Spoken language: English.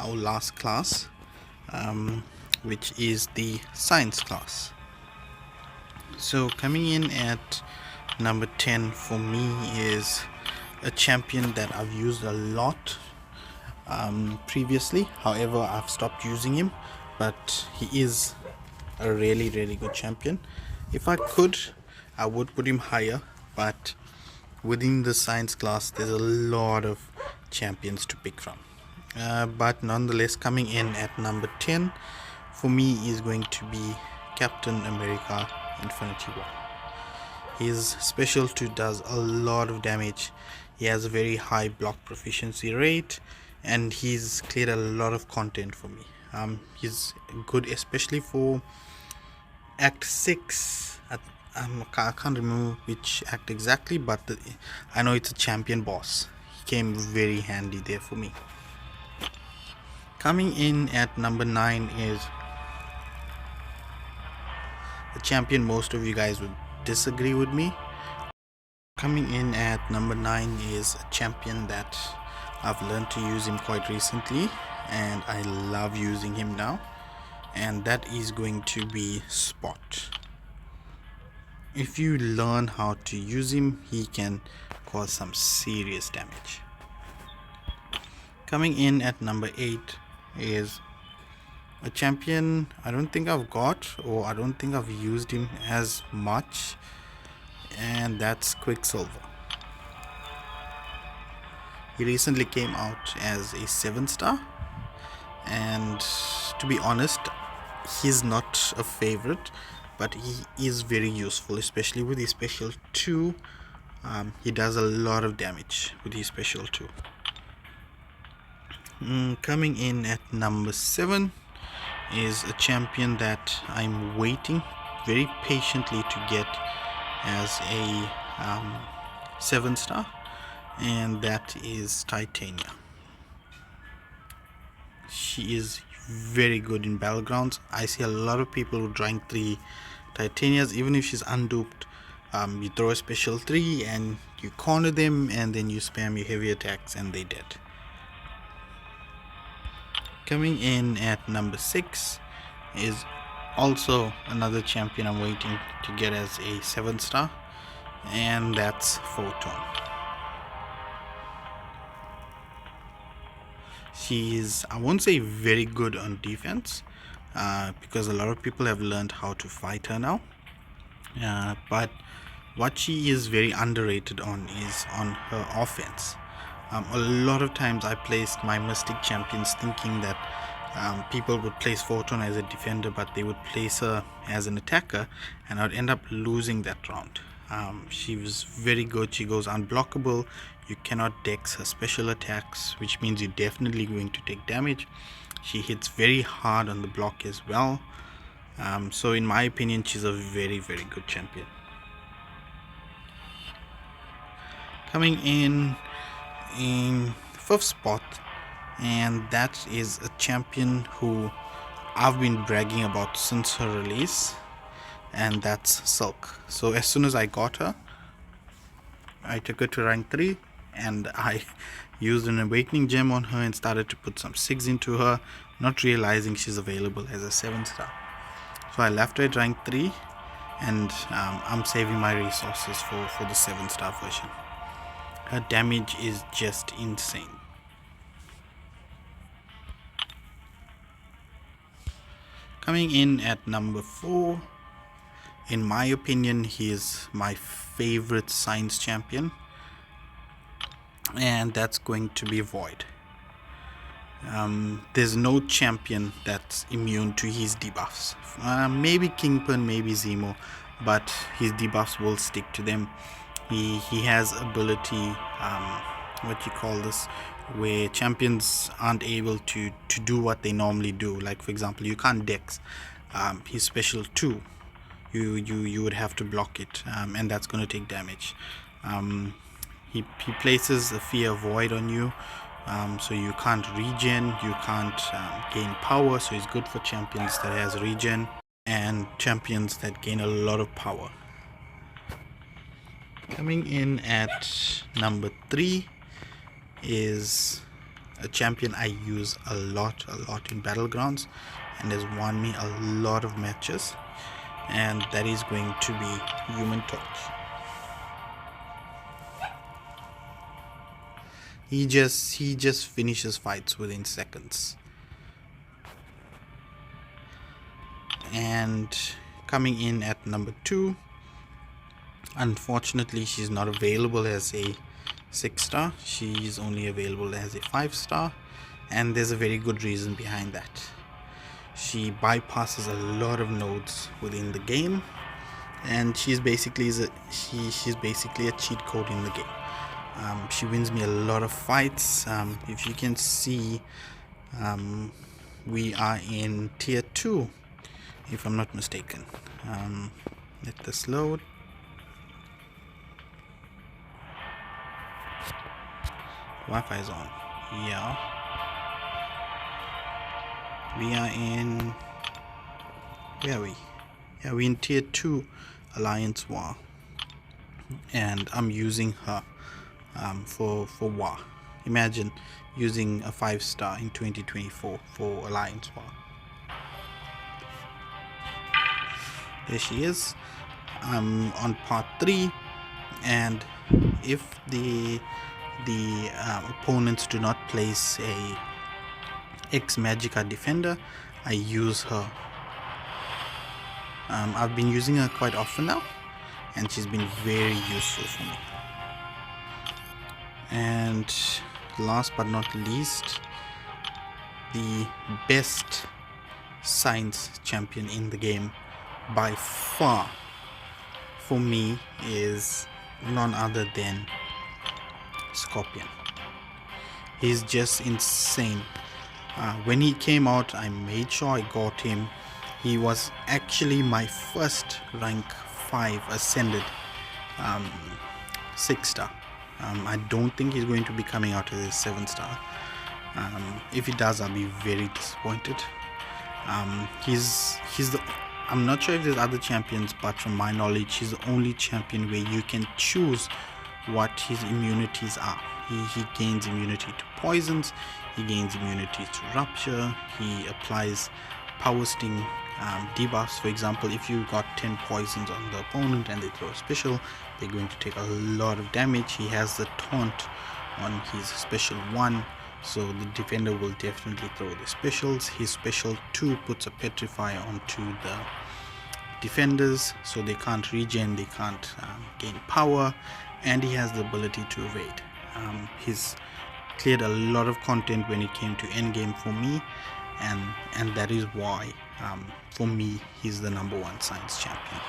our last class, which is the science class. So coming in at number 10 for me is a champion that I've used a lot previously. However, I've stopped using him, but he is a really good champion. If I could, I would put him higher, but within the science class there's a lot of champions to pick from. But nonetheless, coming in at number 10 for me is going to be Captain America Infinity War. His special 2 does a lot of damage. He has a very high block proficiency rate, and he's cleared a lot of content for me. He's good especially for Act 6. I can't remember which act exactly, but I know it's a champion boss. He came very handy there for me. Coming in at number 9 is a champion most of you guys would disagree with me. Coming in at number 9 is a champion that I've learned to use him quite recently, and I love using him now, and that is going to be Spot. If you learn how to use him, he can cause some serious damage. Coming in at number 8 is a champion I don't think I've got, or I don't think I've used him as much, and that's Quicksilver. He recently came out as a 7-star, and to be honest, he's not a favorite, but he is very useful, especially with his special 2. He does a lot of damage with his special 2. Coming in at number 7 is a champion that I'm waiting very patiently to get as a 7-star, and that is Titania. She is very good in battlegrounds. I see a lot of people who rank 3 Titanias, even if she's unduped. You throw a special 3 and you corner them, and then you spam your heavy attacks and they're dead. Coming in at number 6 is also another champion I'm waiting to get as a 7-star, and that's Photon. She is, I won't say very good on defense, because a lot of people have learned how to fight her now, but what she is very underrated on is on her offense. A lot of times I placed my Mystic champions thinking that people would place Photon as a defender, but they would place her as an attacker, and I'd end up losing that round. She was very good. She goes unblockable. You cannot dex her special attacks, which means you're definitely going to take damage. She hits very hard on the block as well. So in my opinion, she's a very good champion. Coming in 5th spot, and that is a champion who I've been bragging about since her release, and that's Silk. So as soon as I got her, I took her to rank 3, and I used an awakening gem on her and started to put some 6 into her, not realizing she's available as a 7-star. So I left her at rank 3, and I'm saving my resources for the 7-star version. Her damage is just insane. Coming in at number 4, in my opinion, he is my favorite science champion, and that's going to be Void. There's no champion that's immune to his debuffs. Maybe Kingpin, maybe Zemo, but his debuffs will stick to them. He has ability, where champions aren't able to do what they normally do. Like for example, you can't dex his special 2. You would have to block it, and that's going to take damage. He places a fear void on you, so you can't regen, you can't gain power. So it's good for champions that has regen and champions that gain a lot of power. Coming in at number 3 is a champion I use a lot in battlegrounds and has won me a lot of matches, and that is going to be Human Torch. He just finishes fights within seconds. And coming in at number 2, unfortunately she's not available as a 6-star. She's only available as a 5-star, and there's a very good reason behind that. She bypasses a lot of nodes within the game, and she's basically a cheat code in the game. She wins me a lot of fights. If you can see, we are in tier 2 if I'm not mistaken. Let this load. Wi-Fi is on. Yeah, we are in, where are we? Yeah, we're in tier 2 Alliance War, and I'm using her for War. Imagine using a 5-star in 2024 for Alliance War. There she is. I'm on part 3, and if the opponents do not place a X Magica defender, I use her. I've been using her quite often now, and she's been very useful for me. And last but not least, the best science champion in the game by far for me is none other than Scorpion. He's just insane. When he came out, I made sure I got him. He was actually my first rank 5 ascended 6-star. I don't think he's going to be coming out as a 7-star. If he does, I'll be very disappointed. He's the, I'm not sure if there's other champions, but from my knowledge, he's the only champion where you can choose what his immunities are. He gains immunity to poisons, he gains immunity to rupture, he applies power sting debuffs. For example, if you got 10 poisons on the opponent and they throw a special, they're going to take a lot of damage. He has the taunt on his special 1, so the defender will definitely throw the specials. His special 2 puts a petrify onto the defenders, so they can't regen, they can't gain power, and he has the ability to evade. He's cleared a lot of content when it came to endgame for me, and that is why for me he's the number 1 science champion.